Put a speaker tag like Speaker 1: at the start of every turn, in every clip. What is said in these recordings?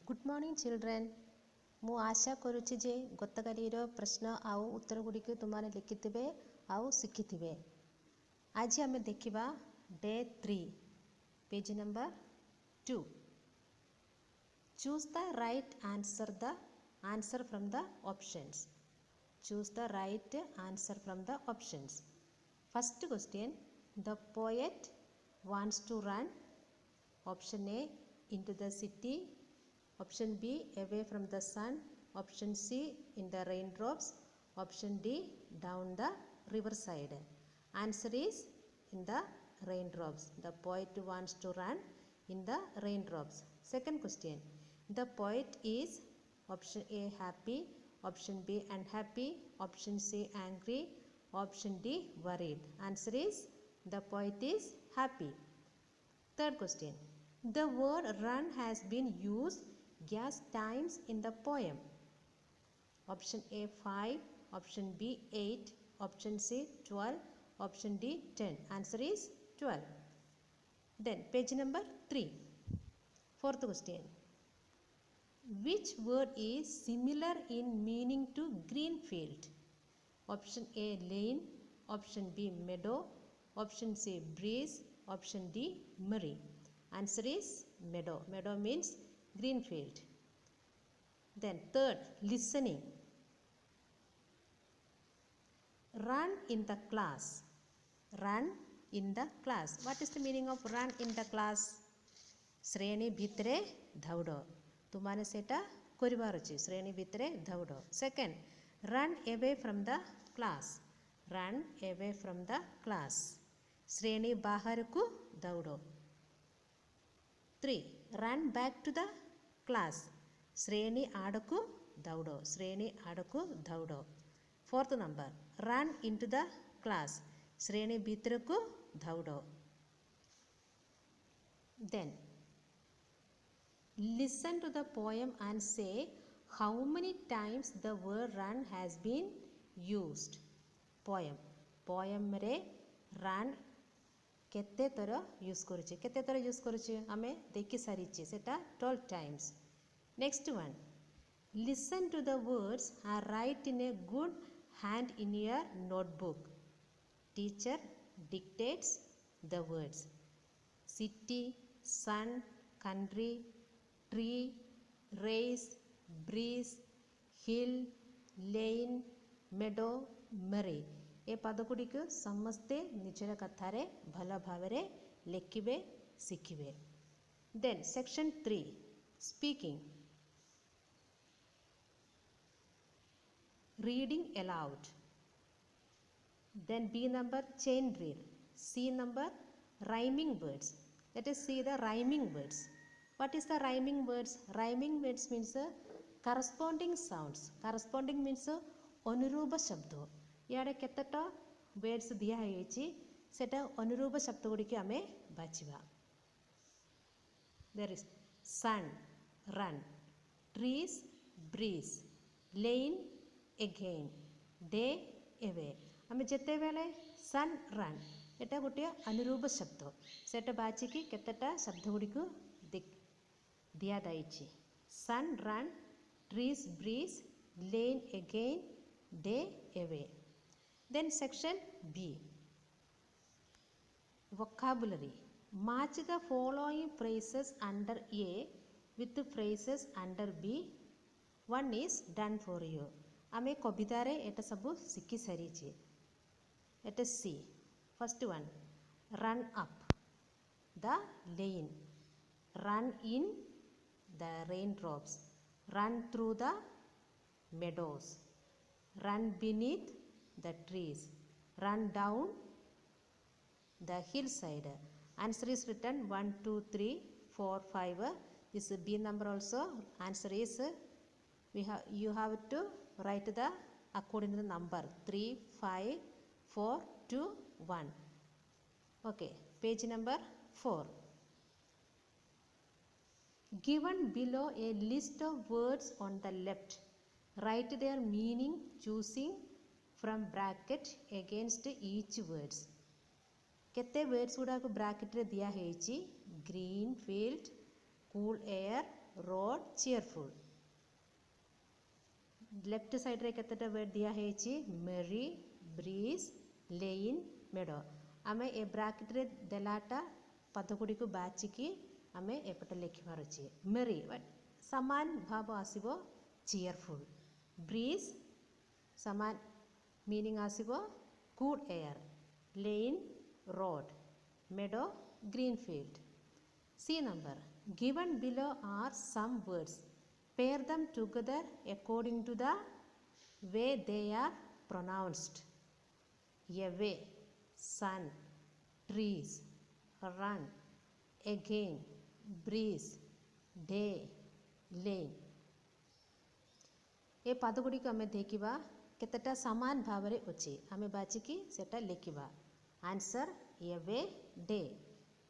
Speaker 1: Good morning children. मु आशा करुच्ची जे गतकालीर प्रश्न आउ उत्तर गुड़िक तुमने लिखिथे आउ शिखिथे। आज आम देखा day 3 page number 2। Choose the right answer from the options. Choose the right answer from the options. First question, the poet wants to run. Option A, into the city. Option B, away from the sun. Option C, in the raindrops. Option D, down the riverside. Answer is in the raindrops. The poet wants to run in the raindrops. Second question, the poet is option A happy, option B unhappy, option C angry, option D worried. Answer is the poet is happy. Third question, the word run has been used gas times in the poem. Option A 5, option B 8, option C 12, option D 10. Answer is 12. Then page number 3. Fourth question, which word is similar in meaning to green field? Option A lane, option B meadow, option C breeze, option D murray. Answer is meadow. Meadow means green field. Then third, listening. Run in the class. Run in the class. What is the meaning of run in the class? श्रेणी भितरे दौड़। तुमने सेटा करिवार अछि। श्रेणी भितरे दौड़। Second, run away from the class. Run away from the class. श्रेणी बाहर को दौड़ो। 3, run back to the class. श्रेणी आड़कू दौड़ो। श्रेणी आड़कू दौड़ो। Fourth number, run into the class. श्रेणी भीतर को दौड़ो। Then listen to the poem and say how many times the word run has been used. poem रे run केते तर यूज करूचे। केते तर यूज करूचे आमे देखि सारिचे सेटा 12 times. Next one, listen to the words and write in a good hand in your notebook. Teacher dictates the words. City, sun, country, tree, race, breeze, hill, lane, meadow, murray. ए पद गुड़िक समस्ते निजर कथारे भल भाव लिखिबे शिखिबे। Then section 3, speaking. Reading aloud. Then B number, chain drill. C number, rhyming words. Let us see the rhyming words. What is the rhyming words? Rhyming words means corresponding sounds. Corresponding means अनुरूप शब्द। यारे केतटा words दिया है सेटा अनुरूप शब्द गुड़ी के आमे बाछिबा। There is sun, run, trees, breeze, lane, again, day, away. आमे जेते बेले sun, run एटा गोटे अनुरूप शब्द सेटा बाछि कि केतटा शब्द गुड़ी को दिया दाइछि। Sun, run, trees, breeze, lane, again, day, away. Then section B, vocabulary. Match the following phrases under A with phrases under B. One is done for you. आमे कविता रे एटा सब शिखि सारिछि। एटा C. First one, run up the lane, run in the raindrops, run through the meadows, run beneath the trees, run down the hillside. Answer is written 1, 2, 3, 4, 5. This B number also. Answer is you have to write the according to the number 3, 5, 4, 2, 1. Okay, page number 4. Given below a list of words on the left, write their meaning choosing from bracket against each words. केते words गुड़ा को bracket रे दिया है green field, cool air, road, cheerful. Left side रे केतेटा word दिया हेची मेरी, ब्रीज, लेइन, मेडो. आमे ए ब्रैकेट रे देलाटा पदगुडी को बाचिकी आमे एपटे लिखिबार अछि. मेरी समान भाव आसीबो cheerful. ब्रीज समान मीनिंग आसीबो good air. Lane road. meadow green field. C number. Given below are some words. Pair them together according to the way they are pronounced. Away, sun, trees, run, again, breeze, day, lane. ए पद गुड़ी को आमे देखिबा केतेटा समान भाव रे अछि. आमे बाचिकी सेटा लिखिबा. Answer away, day,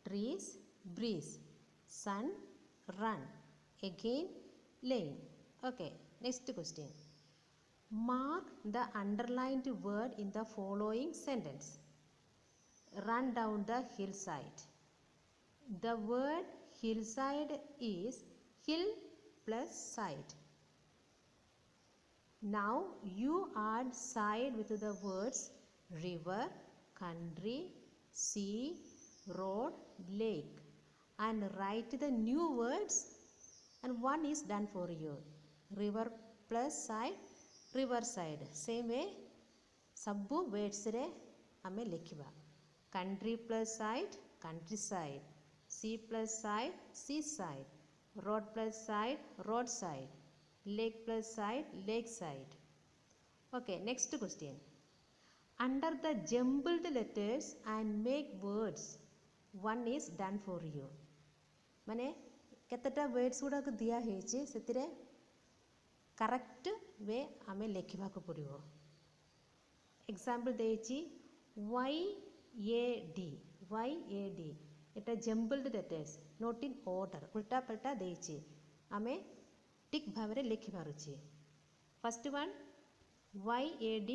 Speaker 1: trees, breeze, sun, run, again, lane. Okay, next question. Mark the underlined word in the following sentence. Run down the hillside. The word hillside is hill plus side. Now you add side with the words river, country, sea, road, lake and write the new words, and one is done for you. River plus side, river side. Same way सबु words रे हमें लिखिबा. Country plus side, countryside. Sea plus side, seaside. Road plus side, roadside. Lake plus side, lakeside. Okay, next question. Under the jumbled letters and make words, one is done for you. माने केतेटा words गुडा को दिया हेची सेतिरे correct way आमे लेखिबा को पड़िबो. Example देची YAD. YAD एटा jumbled letters not in order उल्टा पल्टा देची आमे टिक भावरे लेखिबार अछि. फर्स्ट वन YAD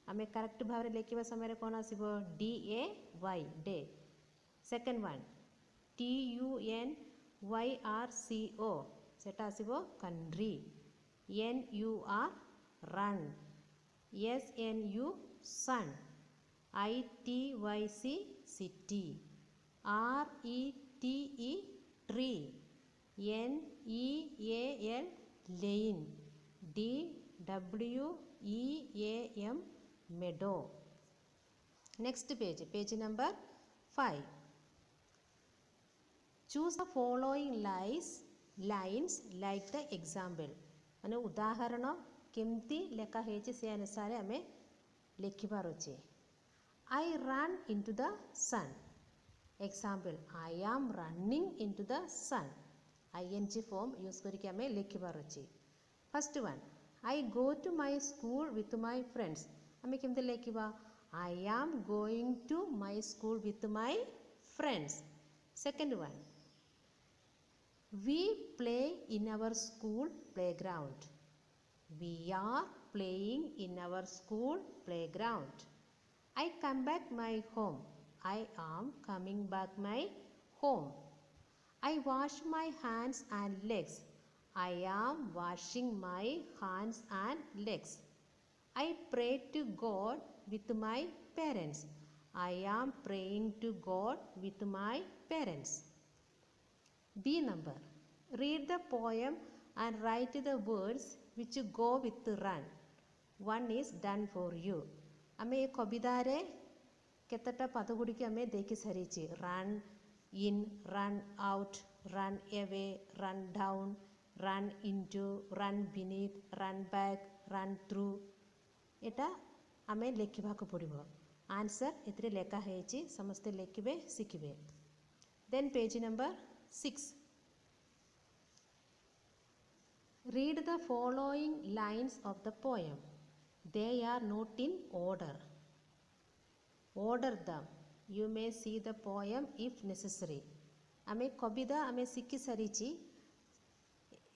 Speaker 1: आमे करेक्ट भावरे लेखिबा समय रे कोन आसीबो DAY day. Second one TUNYRCO सेटा आसीबो country. NUR run. SNU sun. ITYC city. RETE tree. NEAL lane. DWEAM meadow. Next page, page number 5. Choose the following lines like the example. माने उदाहरण केमती लेखा हेची से अनुसार हमें लिखिबार अछि. I run into the sun. Example, I am running into the sun. ING form use करके हमें लिखिबार अछि. First one, I go to my school with my friends. हमें केमती लिखिबा I am going to my school with my friends. Second one, we play in our school playground. We are playing in our school playground. I come back my home. I am coming back my home. I wash my hands and legs. I am washing my hands and legs. I pray to God with my parents. I am praying to God with my parents. B number. Read the poem and write the words which go with run. One is done for you. आमे ये कविता रे केतेटा पद गुडी के आमे देखि सरीची. Run in, run out, run away, run down, run into, run beneath, run back, run through. एटा आमे लेखिबा को पड़िबो. आंसर एतरे लेखा हेची समस्त लेखिबे सिखिबे. Then page number 6. Read the following lines of the poem. They are not in order. Order them. You may see the poem if necessary. आमे कविता आमे सिखि सरीची.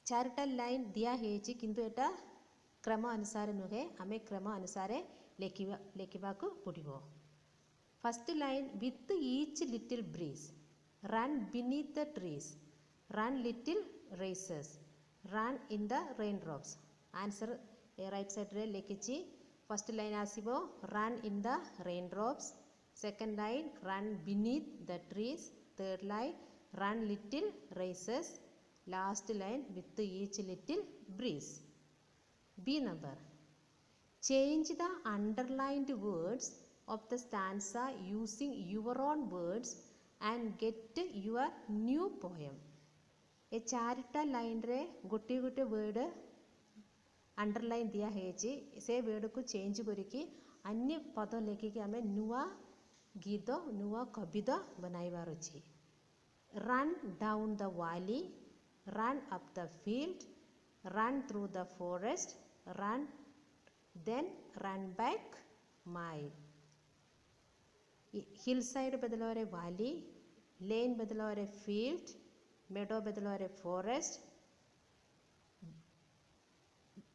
Speaker 1: चारटा line दिया हेची किंतु एटा क्रम अनुसार नुहे. आमे क्रम अनुसार लेखिबा को पड़िबो. First line, with each little breeze, run beneath the trees, run little races. Run in the raindrops. Answer right side re lekhichi. First line asibo run in the raindrops. Second line run beneath the trees. Third line run little races. Last line with each little breeze. B number. Change the underlined words of the stanza using your own words and get your new poem. ए चारिटा line रे गोटे गोटे word underline दिया है से word को change करिकी अन्य पद लेखिकी आम नुआ गीत नुआ कवित बनइबार अच्छी. Run down the valley, run up the field, run through the forest, run then run back mile. Hillside बदलवारे valley, lane बदलवारे field, meadow बदलवारे forest,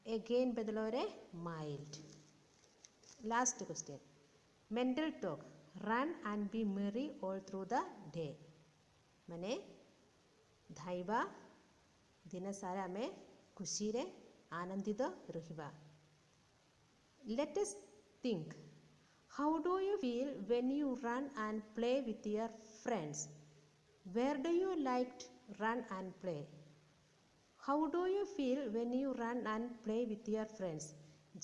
Speaker 1: again बदलवारे mile. Last question. Mental talk. Run and be merry all through the day. माने धाइबा दिन सारा आमे खुशी रे आनंदित रहिबा. Let us think. How do you feel when you run and play with your friends? Where do you like to run and play? How do you feel when you run and play with your friends?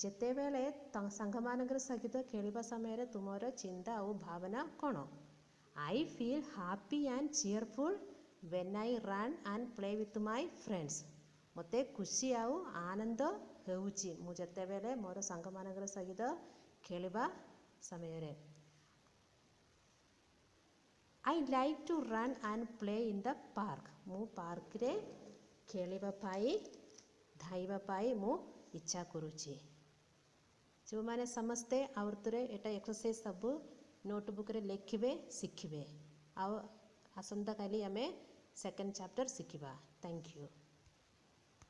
Speaker 1: जेते बेले संगमानकर सहित खेलिबा समय तुमर चिंता और भावना कौन? I feel happy and cheerful when I run and play with my friends. मते खुशी आउ आनंद हेउची मु जते बेले मोर संग मानकर सहित खेलिबा समय रे. I like to run and play in the park. मु पार्क रे खेलिबा पाई धाइबा पाई मु इच्छा करूची. जो माने समस्ते आवर्तरे एटा एक्सरसाइज सब नोटबुक रे लिखिबे शिखिबे. आउ आसंता काली आमे सेकंड चैप्टर शिखिबा. Thank you.